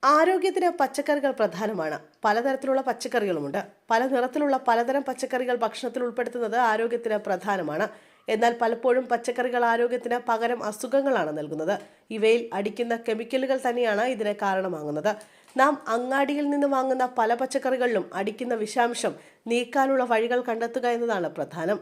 ആരോഗ്യത്തിന് പച്ചക്കറികൾ പ്രധാനമാണ്. പലതരത്തിലുള്ള പച്ചക്കറികളുമുണ്ട്. പല നിറത്തിലുള്ള പലതരം പച്ചക്കറികൾ ഭക്ഷണത്തിൽ ഉൾപ്പെടുത്തുന്നത് ആരോഗ്യത്തിന് പ്രധാനമാണ്. എന്നാൽ പലപ്പോഴും പച്ചക്കറികൾ ആരോഗ്യത്തിന് പകരം അസുഖങ്ങളാണ് നൽകുന്നത്. ഇവയിൽ അടിക്കുന്ന കെമിക്കലുകൾ തന്നെയാണ് ഇതിന് കാരണമാകുന്നത്. നാം അങ്ങാടിയിൽ നിന്ന് വാങ്ങുന്ന പല പച്ചക്കറികളിലും അടിക്കുന്ന വിഷാംശം നീക്കാനുള്ള വഴികൾ കണ്ടെത്തുക എന്നതാണ് പ്രധാനം.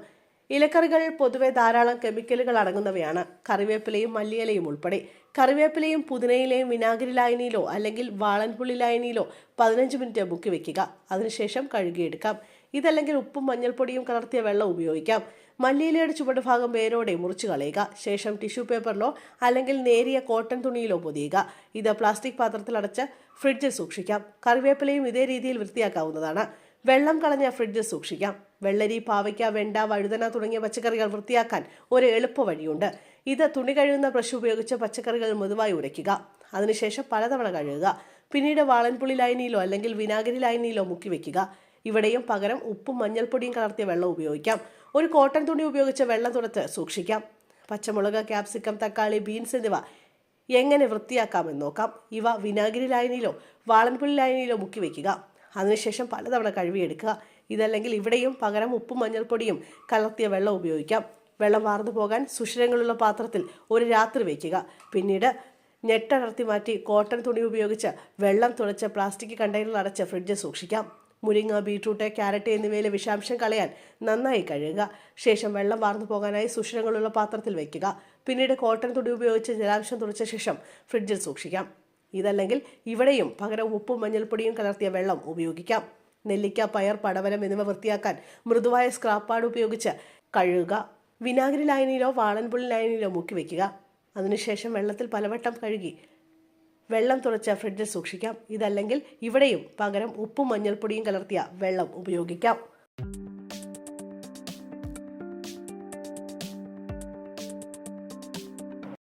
ഇലക്കറികൾ പൊതുവെ ധാരാളം കെമിക്കലുകൾ അടങ്ങുന്നവയാണ്. കറിവേപ്പിലയും മല്ലിയിലയും ഉൾപ്പെടെ. കറിവേപ്പിലയും പുതിനയിലയും വിനാഗിരി ലായനിയിലോ അല്ലെങ്കിൽ വാളൻപുള്ളി ലായനിയിലോ 15 മിനിറ്റ് മുക്കി വെക്കുക. അതിനുശേഷം കഴുകിയെടുക്കാം. ഇതല്ലെങ്കിൽ ഉപ്പും മഞ്ഞൾപ്പൊടിയും കലർത്തിയ വെള്ളം ഉപയോഗിക്കാം. മല്ലിയിലയുടെ ചുവടുഭാഗം വേരോടെ മുറിച്ചു കളയുക. ശേഷം ടിഷ്യൂ പേപ്പറിലോ അല്ലെങ്കിൽ നേരിയ കോട്ടൺ തുണിയിലോ പൊതിയുക. ഇത് പ്ലാസ്റ്റിക് പാത്രത്തിൽ അടച്ച് ഫ്രിഡ്ജിൽ സൂക്ഷിക്കാം. കറിവേപ്പിലയും ഇതേ രീതിയിൽ വൃത്തിയാക്കാവുന്നതാണ്. വെള്ളം കളഞ്ഞ ഫ്രിഡ്ജിൽ സൂക്ഷിക്കാം. വെള്ളരി, പാവയ്ക്ക, വെണ്ട, വഴുതന തുടങ്ങിയ പച്ചക്കറികൾ വൃത്തിയാക്കാൻ ഒരു എളുപ്പ വഴിയുണ്ട്. ഇത് തുണി കഴുകുന്ന ബ്രഷ് ഉപയോഗിച്ച് പച്ചക്കറികൾ മൃദുവായി ഉരയ്ക്കുക. അതിനുശേഷം പലതവണ കഴുകുക. പിന്നീട് വാളൻപുള്ളി ലായനിയിലോ അല്ലെങ്കിൽ വിനാഗിരി ലായനിയിലോ മുക്കി വെക്കുക. ഇവിടെയും പകരം ഉപ്പും മഞ്ഞൾപ്പൊടിയും കലർത്തിയ വെള്ളം ഉപയോഗിക്കാം. ഒരു കോട്ടൺ തുണി ഉപയോഗിച്ച് വെള്ളം തുടച്ച് സൂക്ഷിക്കാം. പച്ചമുളക്, ക്യാപ്സിക്കം, തക്കാളി, ബീൻസ് എന്നിവ എങ്ങനെ വൃത്തിയാക്കാമെന്ന് നോക്കാം. ഇവ വിനാഗിരി ലായനിയിലോ വാളൻപുള്ളി ലായനിയിലോ മുക്കി വെക്കുക. അതിനുശേഷം പലതവണ കഴുകിയെടുക്കുക. ഇതല്ലെങ്കിൽ ഇവിടെയും പകരം ഉപ്പും മഞ്ഞൾപ്പൊടിയും കലർത്തിയ വെള്ളം ഉപയോഗിക്കാം. വെള്ളം വാർന്നു പോകാൻ സുഷിരങ്ങളുള്ള പാത്രത്തിൽ ഒരു രാത്രി വയ്ക്കുക. പിന്നീട് ഞെട്ടടർത്തി മാറ്റി കോട്ടൺ തുണി ഉപയോഗിച്ച് വെള്ളം തുളച്ച് പ്ലാസ്റ്റിക് കണ്ടെയ്നറിൽ അടച്ച് ഫ്രിഡ്ജിൽ സൂക്ഷിക്കാം. മുരിങ്ങ, ബീട്രൂട്ട്, ക്യാരറ്റ് എന്നിവയിലെ വിഷാംശം കളയാൻ നന്നായി കഴുകുക. ശേഷം വെള്ളം വാർന്നു പോകാനായി സുഷിരങ്ങളുള്ള പാത്രത്തിൽ വയ്ക്കുക. പിന്നീട് കോട്ടൺ തുണി ഉപയോഗിച്ച് ജലാംശം തുളച്ച ശേഷം ഫ്രിഡ്ജിൽ സൂക്ഷിക്കാം. ഇതല്ലെങ്കിൽ ഇവിടെയും പകരം ഉപ്പും മഞ്ഞൾപ്പൊടിയും കലർത്തിയ വെള്ളം ഉപയോഗിക്കാം. നെല്ലിക്ക, പയർ, പടവലം എന്നിവ വൃത്തിയാക്കാൻ മൃദുവായ സ്ക്രാപ്പ് പാഡ് ഉപയോഗിച്ച് കഴുകുക. വിനാഗിരി ലായനിയിലോ വാളൻപുള്ളി ലായനിയിലോ മുക്കി വയ്ക്കുക. അതിനുശേഷം വെള്ളത്തിൽ പലവട്ടം കഴുകി വെള്ളം തുളച്ച് ഫ്രിഡ്ജിൽ സൂക്ഷിക്കാം. ഇതല്ലെങ്കിൽ ഇവിടെയും പകരം ഉപ്പും മഞ്ഞൾപ്പൊടിയും കലർത്തിയ വെള്ളം ഉപയോഗിക്കാം.